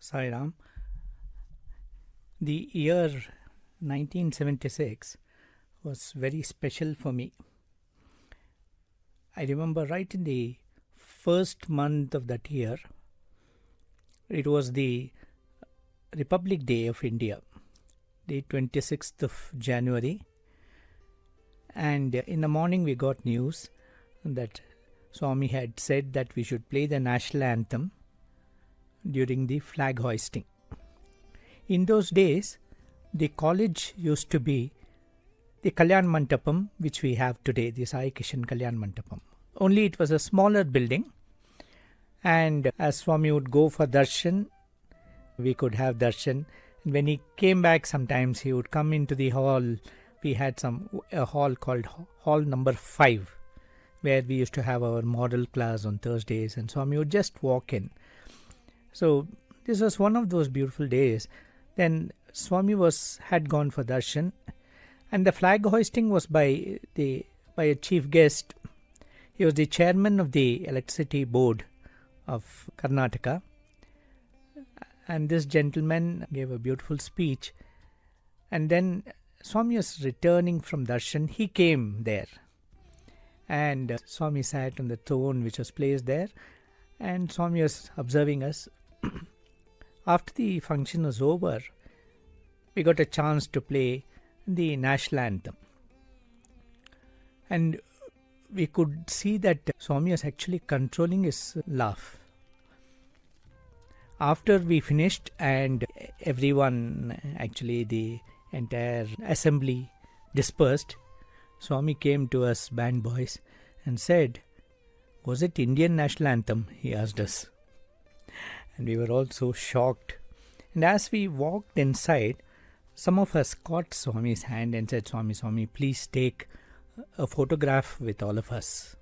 Sai Ram. The year 1976 was very special for me. I remember right in the first month of that year, it was the Republic Day of India, the 26th of January. And in the morning we got news that Swami had said that we should play the national anthem during the flag hoisting. In those days, the college used to be the Kalyan Mandapam, which we have today, the Sai Kishan Kalyan Mandapam. Only it was a smaller building, and as Swami would go for darshan, we could have darshan. And when he came back, sometimes he would come into the hall. We had a hall called Hall number 5, where we used to have our model class on Thursdays, and Swami would just walk in. So this was one of those beautiful days. Then Swami had gone for darshan, and the flag hoisting was by a chief guest. He was the chairman of the electricity board of Karnataka, and this gentleman gave a beautiful speech. And then Swami was returning from darshan. He came there, and Swami sat on the throne which was placed there, and Swami was observing us. After the function was over, we got a chance to play the national anthem. And we could see that Swami was actually controlling his laugh. After we finished and everyone, actually the entire assembly dispersed, Swami came to us band boys and said, "Was it Indian national anthem?" he asked us. And we were all so shocked. And as we walked inside, some of us caught Swami's hand and said, Swami, please take a photograph with all of us.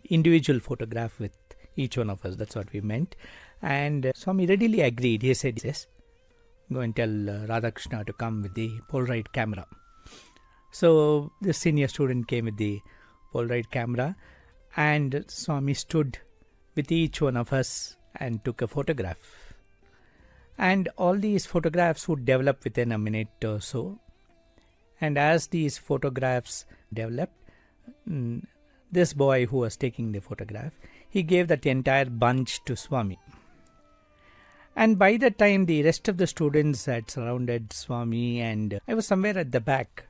Individual photograph with each one of us. That's what we meant. And Swami readily agreed. He said, yes, go and tell Radhakrishna to come with the Polaroid camera. So the senior student came with the Polaroid camera, and Swami stood with each one of us and took a photograph. And all these photographs would develop within a minute or so. And as these photographs developed, this boy who was taking the photograph, he gave that entire bunch to Swami. And by the time the rest of the students had surrounded Swami, and I was somewhere at the back,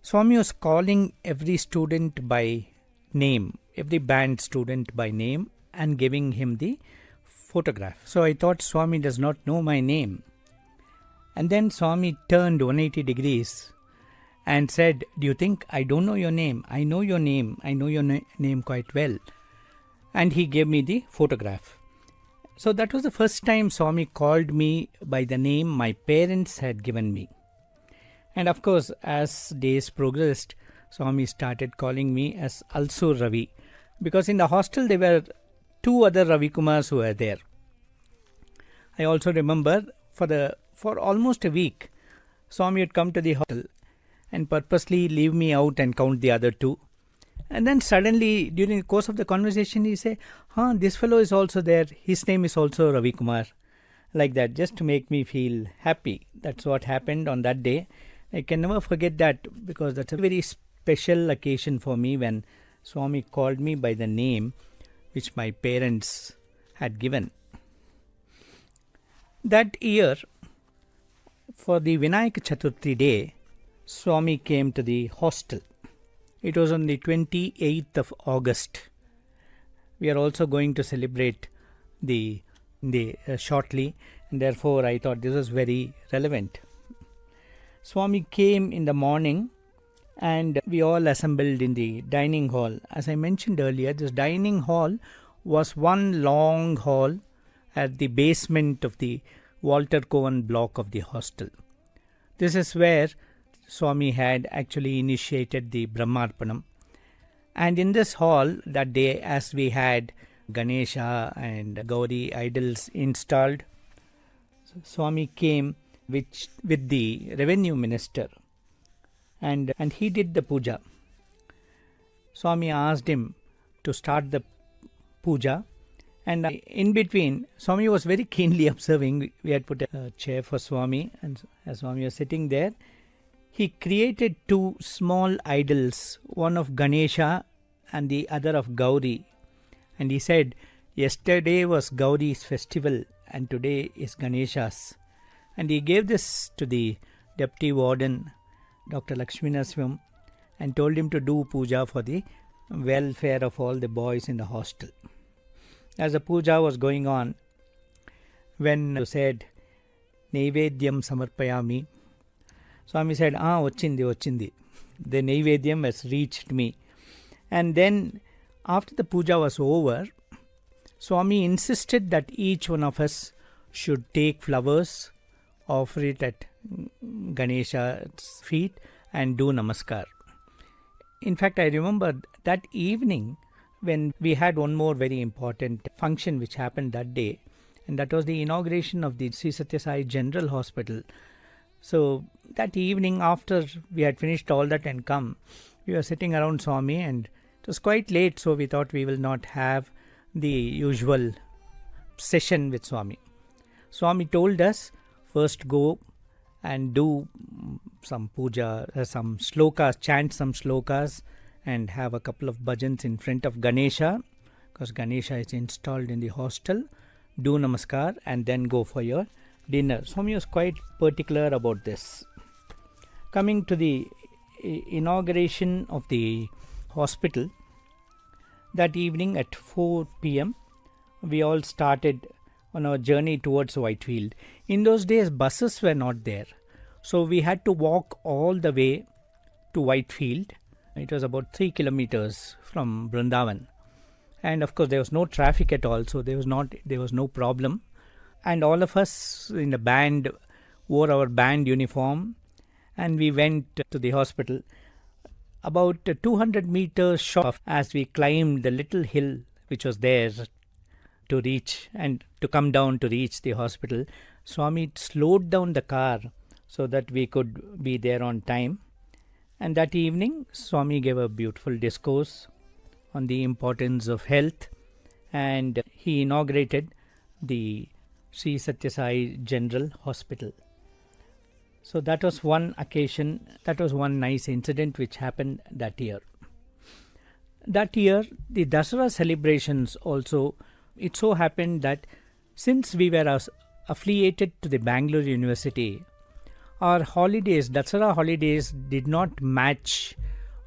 Swami was calling every student by name, every band student by name, and giving him the photograph. So I thought Swami does not know my name. And then Swami turned 180 degrees and said, "Do you think I don't know your name? I know your name. I know your name quite well." And he gave me the photograph. So that was the first time Swami called me by the name my parents had given me. And of course, as days progressed, Swami started calling me as also Ravi, because in the hostel there were 2 other Ravi Kumars who were there. I also remember for almost a week, Swami would come to the hostel and purposely leave me out and count the other 2. And then suddenly, during the course of the conversation, he say, this fellow is also there. His name is also Ravi Kumar. Like that, just to make me feel happy. That's what happened on that day. I can never forget that, because that's a very special occasion for me when Swami called me by the name which my parents had given. That year, for the Ganesh Chaturthi day, Swami came to the hostel. It was on the 28th of August. We are also going to celebrate the shortly, and therefore I thought this was very relevant. Swami came in the morning, and we all assembled in the dining hall. As I mentioned earlier, this dining hall was one long hall at the basement of the Walter Cohen block of the hostel. This is where Swami had actually initiated the Brahmarpanam. And in this hall that day, as we had Ganesha and Gauri idols installed, Swami came with the revenue minister, and he did the puja. Swami asked him to start the puja, And in between, Swami was very keenly observing. We had put a chair for Swami, and as Swami was sitting there, he created two small idols, one of Ganesha and the other of Gauri. And he said, yesterday was Gauri's festival and today is Ganesha's. And he gave this to the deputy warden, Dr. Lakshminarasimham, and told him to do puja for the welfare of all the boys in the hostel. As the puja was going on, when he said, Naivedyam samarpayami, Swami said, Ochindi. The Naivedyam has reached me. And then, after the puja was over, Swami insisted that each one of us should take flowers, offer it at Ganesha's feet, and do namaskar. In fact, I remember that evening when we had one more very important function which happened that day, and that was the inauguration of the Sri Sathya Sai General Hospital. So that evening, after we had finished all that and come, we were sitting around Swami, and it was quite late, so we thought we will not have the usual session with Swami. Swami told us, first go and do some puja, some slokas, chant some slokas, and have a couple of bhajans in front of Ganesha, because Ganesha is installed in the hostel. Do namaskar and then go for your dinner. Swami was quite particular about this. Coming to the inauguration of the hospital, that evening at 4 p.m., we all started on our journey towards Whitefield. In those days, buses were not there. So we had to walk all the way to Whitefield. It was about 3 kilometers from Vrindavan. And of course, there was no traffic at all, so there was no problem. And all of us in the band wore our band uniform, and we went to the hospital. About 200 meters short as we climbed the little hill which was there to reach and to come down to reach the hospital, Swami slowed down the car so that we could be there on time. And that evening, Swami gave a beautiful discourse on the importance of health, and he inaugurated the Sri Sathya Sai General Hospital. So that was one occasion, that was one nice incident which happened that year. That year, the Dasara celebrations also, it so happened that since we were affiliated to the Bangalore University, our holidays, Dasara holidays, did not match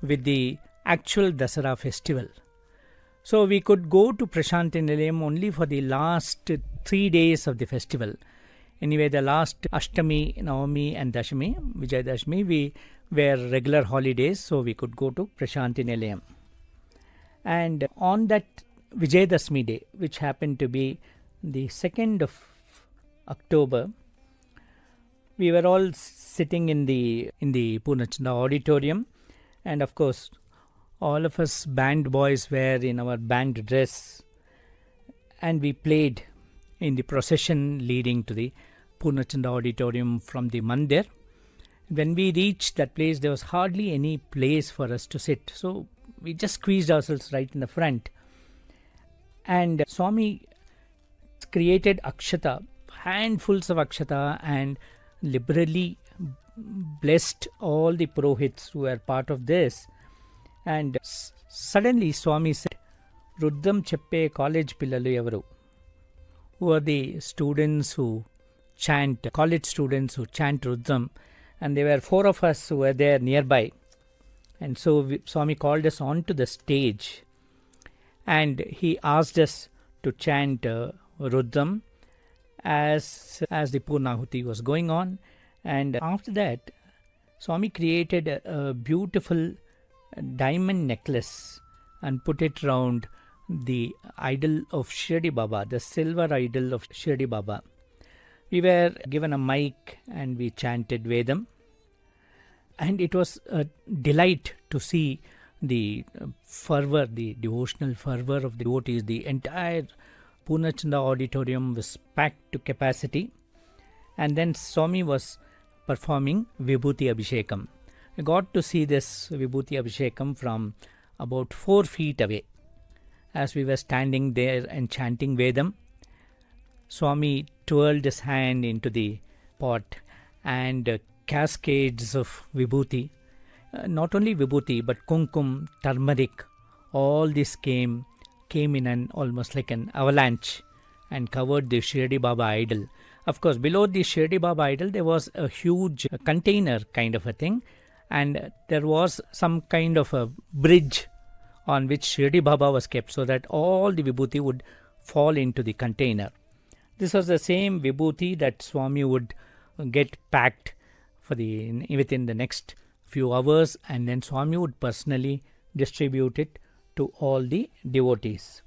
with the actual Dasara festival. So we could go to Prasanthi Nilayam only for the last 3 days of the festival. Anyway, the last Ashtami, Navami and Dashami, Vijayadashami, we were regular holidays, so we could go to Prasanthi Nilayam. And on that Vijayadashami day, which happened to be the 2nd of October, we were all sitting in the Purnachanda auditorium, and of course, all of us band boys were in our band dress, and we played in the procession leading to the Purnachanda auditorium from the Mandir. When we reached that place, there was hardly any place for us to sit, so we just squeezed ourselves right in the front. And Swami created akshata, handfuls of akshata, and liberally blessed all the purohits who were part of this. And suddenly Swami said, Rudram cheppe college pillalu evaru, who are the students who chant, college students who chant Rudram. And there were 4 of us who were there nearby. And so Swami called us onto the stage, and he asked us to chant Rudram as the Purnahuti was going on. And after that, Swami created a beautiful diamond necklace and put it round the idol of Shirdi Baba, the silver idol of Shirdi Baba. We were given a mic and we chanted Vedam. And it was a delight to see the fervor, the devotional fervor of the devotees. The entire Purnachanda auditorium was packed to capacity. And then Swami was performing Vibuthi Abhishekam. We got to see this Vibuthi Abhishekam from about 4 feet away. as we were standing there and chanting Vedam, Swami twirled his hand into the pot, and cascades of Vibhuti, not only Vibhuti but Kumkum, turmeric, all this came in an almost like an avalanche and covered the Shirdi Baba idol. Of course, below the Shirdi Baba idol there was a huge container kind of a thing, and there was some kind of a bridge on which Shirdi Baba was kept, so that all the Vibhuti would fall into the container. This was the same Vibhuti that Swami would get packed within the next few hours, and then Swami would personally distribute it to all the devotees.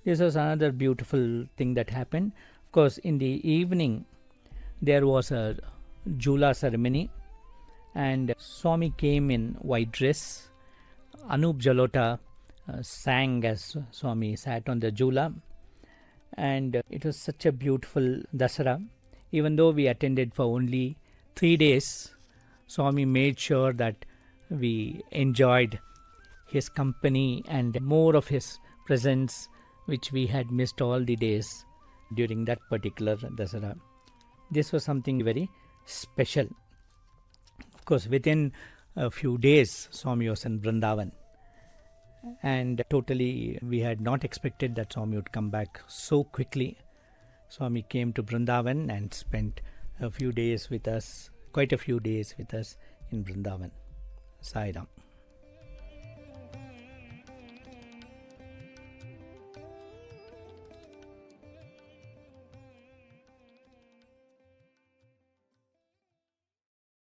This was another beautiful thing that happened. Of course, in the evening there was a Jula ceremony, and Swami came in white dress. Anup Jalota sang as Swami sat on the Jula, and it was such a beautiful Dasara. Even though we attended for only 3 days, Swami made sure that we enjoyed his company and more of his presence, which we had missed all the days during that particular Dasara. This was something very special. Of course, within a few days, Swami was in Vrindavan. And totally, we had not expected that Swami would come back so quickly. Swami came to Vrindavan and spent quite a few days with us in Vrindavan. Sai Ram.